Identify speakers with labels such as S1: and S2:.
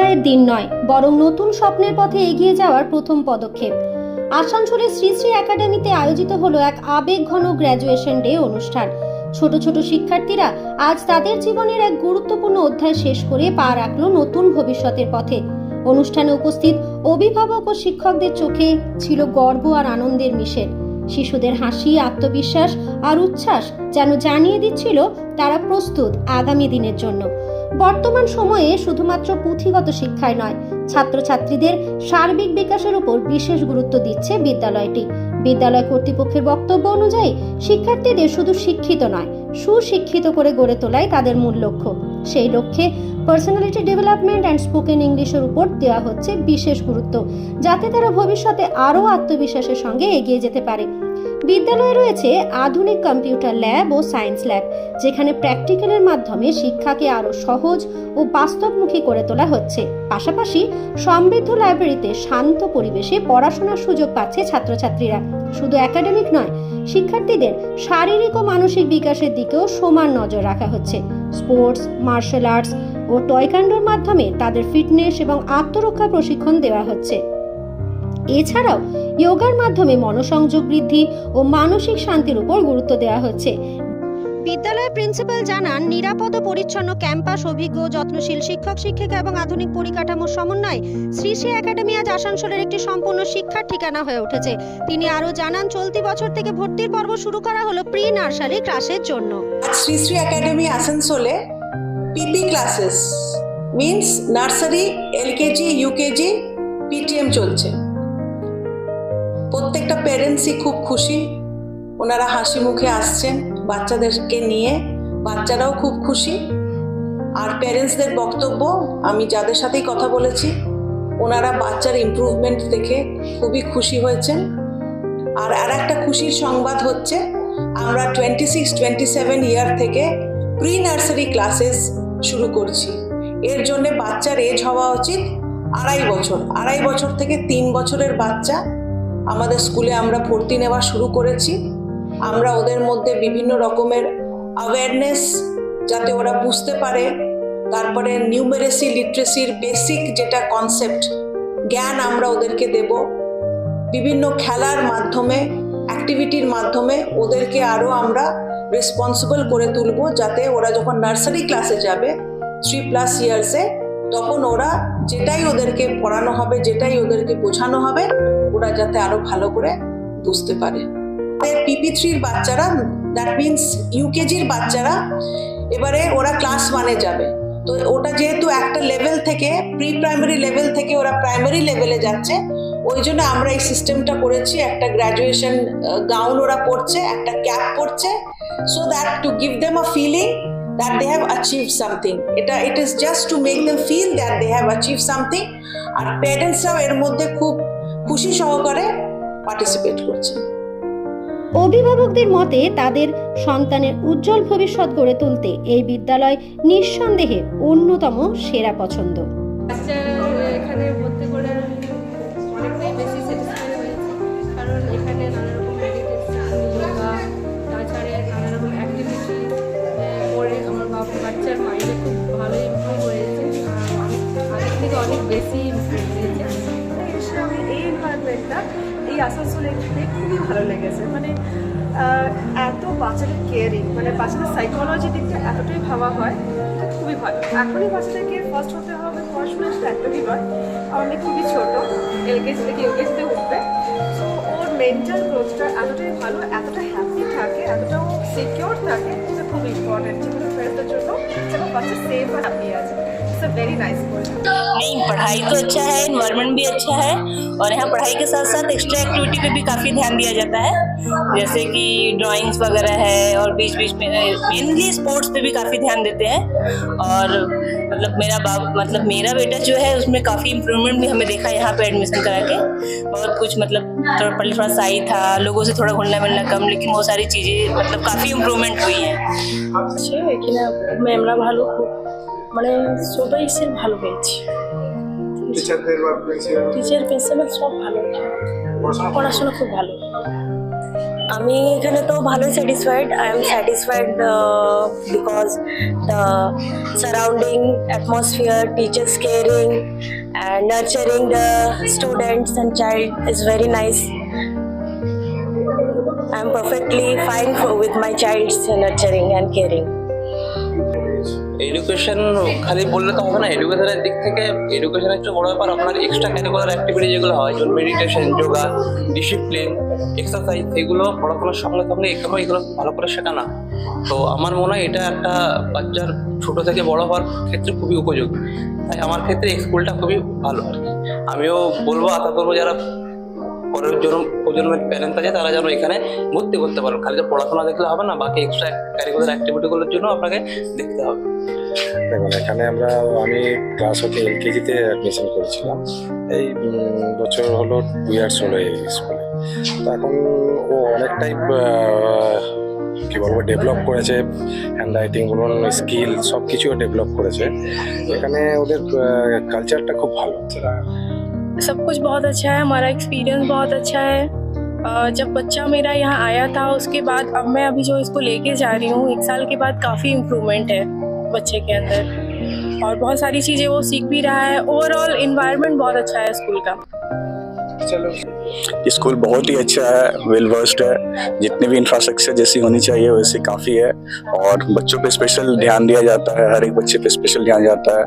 S1: বিদায়ের দিন নয়, বরং নতুন স্বপ্নের পথে এগিয়ে যাওয়ার প্রথম পদক্ষেপ। আসানসোলের শ্রী শ্রী একাডেমিতে আয়োজিত হলো এক আবেগঘন গ্র্যাজুয়েশন ডে অনুষ্ঠান। ছোট ছোট শিক্ষার্থীরা আজ তাদের জীবনের এক গুরুত্বপূর্ণ অধ্যায় শেষ করে পা রাখলো নতুন ভবিষ্যতের পথে। অনুষ্ঠানে উপস্থিত অভিভাবক ও শিক্ষকদের চোখে ছিল গর্ব আর আনন্দের মিশেল। শিশুদের হাসি, আত্মবিশ্বাস আর উচ্ছ্বাস যেন জানিয়ে দিচ্ছিল তারা প্রস্তুত আগামী দিনের জন্য। বর্তমান সময়ে শুধুমাত্র পুঁথিগত শিক্ষায় নয়, ছাত্রছাত্রীদের সার্বিক বিকাশের উপর বিশেষ গুরুত্ব দিচ্ছে বিদ্যালয়টি। বিদ্যালয় কর্তৃপক্ষের বক্তব্য অনুযায়ী শিক্ষার্থীদের শুধু শিক্ষিত নয়, সুশিক্ষিত করে গড়ে তোলাই তাদের মূল লক্ষ্য। সেই লক্ষ্যে পার্সোনালিটি ডেভেলপমেন্ট অ্যান্ড স্পোকেন ইংলিশের উপর দেওয়া হচ্ছে বিশেষ গুরুত্ব, যাতে তারা ভবিষ্যতে আরও আত্মবিশ্বাসের সঙ্গে এগিয়ে যেতে পারে। বিদ্যালয়ে রয়েছে আধুনিক কম্পিউটার ল্যাব ও সায়েন্স ল্যাব, যেখানে প্র্যাকটিক্যালের মাধ্যমে শিক্ষাকে আরও সহজ ও বাস্তবমুখী করে তোলা হচ্ছে। পাশাপাশি সমৃদ্ধ লাইব্রেরিতে শান্ত পরিবেশে পড়াশোনার সুযোগ পাচ্ছে ছাত্রছাত্রীরা। শুধু একাডেমিক নয়, শিক্ষার্থীদের শারীরিক ও মানসিক বিকাশের দিকেও সমান নজর রাখা হচ্ছে। স্পোর্টস, মার্শাল আর্টস ও টয়কান্ডোর মাধ্যমে তাদের ফিটনেস এবং আত্মরক্ষা প্রশিক্ষণ দেওয়া হচ্ছে। এছাড়াও যোগার মাধ্যমে মনোসংযোগ বৃদ্ধি ও মানসিক শান্তির উপর গুরুত্ব দেওয়া হচ্ছে। বিদ্যালয়ের প্রিন্সিপাল জানান, নিরাপদ ও পরিচ্ছন্ন ক্যাম্পাস, অভিজ্ঞ যত্নশীল শিক্ষক শিক্ষিকা এবং আধুনিক পরিকাঠামোর সমন্বয়ে শ্রী শ্রী একাডেমি আজ আসানসোলের একটি সম্পূর্ণ শিক্ষার ঠিকানা হয়ে উঠেছে। তিনি আরও জানান, চলতি বছর থেকে ভর্তির পর্ব শুরু করা হলো প্রি নার্সারি ক্লাসের জন্য।
S2: শ্রী শ্রী একাডেমি আসানসোলে PP classes means nursery, LKG, UKG, PTM চলছে। প্রত্যেকটা প্যারেন্টসই খুব খুশি, ওনারা হাসি মুখে আসছেন বাচ্চাদেরকে নিয়ে, বাচ্চারাও খুব খুশি। আর প্যারেন্টসদের বক্তব্য, আমি যাদের সাথেই কথা বলেছি, ওনারা বাচ্চার ইমপ্রুভমেন্ট দেখে খুবই খুশি হয়েছেন। আর একটা খুশির সংবাদ হচ্ছে, আমরা 26-27 ইয়ার থেকে প্রি নার্সারি ক্লাসেস শুরু করছি। এর জন্য বাচ্চার এজ হওয়া উচিত 2.5 বছর। 2.5 বছর থেকে 3 বছরের বাচ্চা আমাদের স্কুলে আমরা ভর্তি নেওয়া শুরু করেছি। আমরা ওদের মধ্যে বিভিন্ন রকমের অ্যাওয়ারনেস, যাতে ওরা বুঝতে পারে, তারপরে নিউমেরেসি, লিটারেসির বেসিক যেটা কনসেপ্ট, জ্ঞান আমরা ওদেরকে দেব। বিভিন্ন খেলার মাধ্যমে, অ্যাক্টিভিটির মাধ্যমে ওদেরকে আরও আমরা রেসপন্সিবল করে তুলব, যাতে ওরা যখন নার্সারি ক্লাসে যাবে 3+ ইয়ার্সে, তখন ওরা যেটাই ওদেরকে পড়ানো হবে, যেটাই ওদেরকে বোঝানো হবে, ওরা যাতে আরো ভালো করে বুঝতে পারে। PP3-র বাচ্চারা, দ্যাট মিনস ইউকেজির বাচ্চারা, এবারে ওরা ক্লাস 1-এ যাবে। তো ওটা যেহেতু একটা লেভেল থেকে, প্রি প্রাইমারি লেভেল থেকে ওরা প্রাইমারি লেভেলে যাচ্ছে, ওই জন্য আমরা এই সিস্টেমটা করেছি। একটা গ্র্যাজুয়েশন গাউন ওরা পরছে, একটা ক্যাপ পরছে, so that to give them a feeling that they have achieved something. It is just to make them feel that they have achieved something. আর প্যারেন্টসরাও এর মধ্যে খুব খুশি সহকারে পার্টিসিপেট করছে।
S1: অভিভাবকদের মতে তাদের সন্তানের উজ্জ্বল ভবিষ্যৎ গড়ে তুলতে এই বিদ্যালয় নিঃসন্দেহে অন্যতম সেরা পছন্দ।
S3: এখানে ভর্তি করে অনেকটাই বেশি স্যাটিসফাই হয়েছি, কারণ এখানে নানা রকম মেডিটেশন, যোগা, তাছাড়া নানা রকম অ্যাক্টিভিটি করে আমার বাচ্চার মাইন্ডে খুব ভালো ইমপ্রুভ হয়েছে। আগের থেকে অনেক বেশি ইমপ্রুভ হয়েছে।
S4: আমি এই এনভায়রনমেন্টটা এই আসানসোলে খুবই ভালো লেগেছে। মানে এত বাচ্চাদের কেয়ারিং, মানে বাচ্চাদের সাইকোলজি দিকটা এতটাই ভাবা হয়, তো খুবই ভালো। এখনই বাচ্চাদেরকে ফার্স্ট হতে হবে পড়াশোনা, সেটা একদমই নয়। অনেক খুবই ছোটো, এলকেজি থেকে ইউকেজিতে উঠবে, তো ওর মেন্টাল গ্রোথটা এতটাই ভালো, এতটা হ্যাপি থাকে, এতটাও সিকিওর থাকে, সেটা খুব ইম্পর্টেন্ট যেগুলো ফ্রেন্ডসদের জন্য, যেমন বাচ্চা সেফ আর হ্যাপি আছে। It's a very nice school.
S5: नहीं, पढ़ाई तो अच्छा है, एनवायरनमेंट भी अच्छा है, और यहाँ पढ़ाई के साथ साथ एक्स्ट्रा एक्टिविटी पे भी काफ़ी ध्यान दिया जाता है, जैसे कि ड्राइंग्स वगैरह है, और बीच बीच में मेनली स्पोर्ट्स पे भी काफ़ी ध्यान देते हैं। और मतलब मेरा बेटा जो है उसमें काफ़ी इम्प्रूवमेंट भी हमें देखा यहाँ पे एडमिशन करा के। बहुत कुछ मतलब पहले थोड़ा शाई था, लोगों से थोड़ा घुलना मिलना कम, लेकिन वो सारी चीज़ें मतलब काफ़ी इम्प्रूवमेंट हुई हैं।
S6: আছে এখানে ম্যামরা ভালো, খুব মানে সবাই সে ভালো পেয়েছি। টিচার প্রিন্সিপাল সব ভালো, পড়াশোনা খুব ভালো। আমি এখানে তো ভালোই satisfied. I am satisfied because the surrounding atmosphere, teachers caring and nurturing the students and child is very nice. I am perfectly fine with my child's nurturing and caring.
S7: Education খালি বললে তো হবে না, এডুকেশনের দিক থেকে এডুকেশনের চেয়ে বড় ব্যাপার আপনার এক্সট্রা ক্যারিকুলার অ্যাক্টিভিটি যেগুলো হয়, যেমন মেডিটেশন, যোগা, ডিসিপ্লিন, এক্সারসাইজ, এগুলো পড়াশোনার সঙ্গে সঙ্গে এগুলো ভালো করে শেখানো। তো আমার মনে হয় এটা একটা বাচ্চার ছোট থেকে বড় হওয়ার ক্ষেত্রে খুবই উপযোগী। তাই আমার ক্ষেত্রে এই স্কুলটা খুবই ভালো আর কি। আমিও বলবো, আশা করবো যারা পরের প্রজন্মের প্যারেন্টস আছে তারা যেন এখানে ভর্তি করতে পারো। খালি যে পড়াশোনা দেখলে হবে না, বাকি এক্সট্রা ক্যারিকুলার অ্যাক্টিভিটিগুলোর জন্য আপনাকে দেখতে হবে।
S8: দেখুন, এখানে আমি ক্লাস হতে এলকেজিতে অ্যাডমিশন করেছিলাম। এই বছর হলো 2 ইয়ার্স হলো এই স্কুলে। তো এখন ও অনেকটাই কি বলবো ডেভেলপ করেছে, হ্যান্ড রাইটিং বলুন, স্কিল সব কিছু ডেভেলপ করেছে। এখানে ওদের কালচারটা খুব ভালো।
S6: सब कुछ बहुत अच्छा है, हमारा एक्सपीरियंस बहुत अच्छा है। जब बच्चा मेरा यहाँ आया था उसके बाद अब मैं अभी जो इसको लेके जा रही हूँ, 1 साल के बाद काफ़ी इम्प्रूवमेंट है बच्चे के अंदर और बहुत सारी चीज़ें वो सीख भी रहा है। ओवरऑल इन्वायरमेंट बहुत अच्छा है स्कूल का।
S9: स्कूल बहुत ही अच्छा है, वेल वर्स्ड है, जितने भी इंफ्रास्ट्रक्चर जैसी होनी चाहिए वैसे काफ़ी है और बच्चों पे स्पेशल ध्यान दिया जाता है, हर एक बच्चे पे स्पेशल ध्यान जाता है।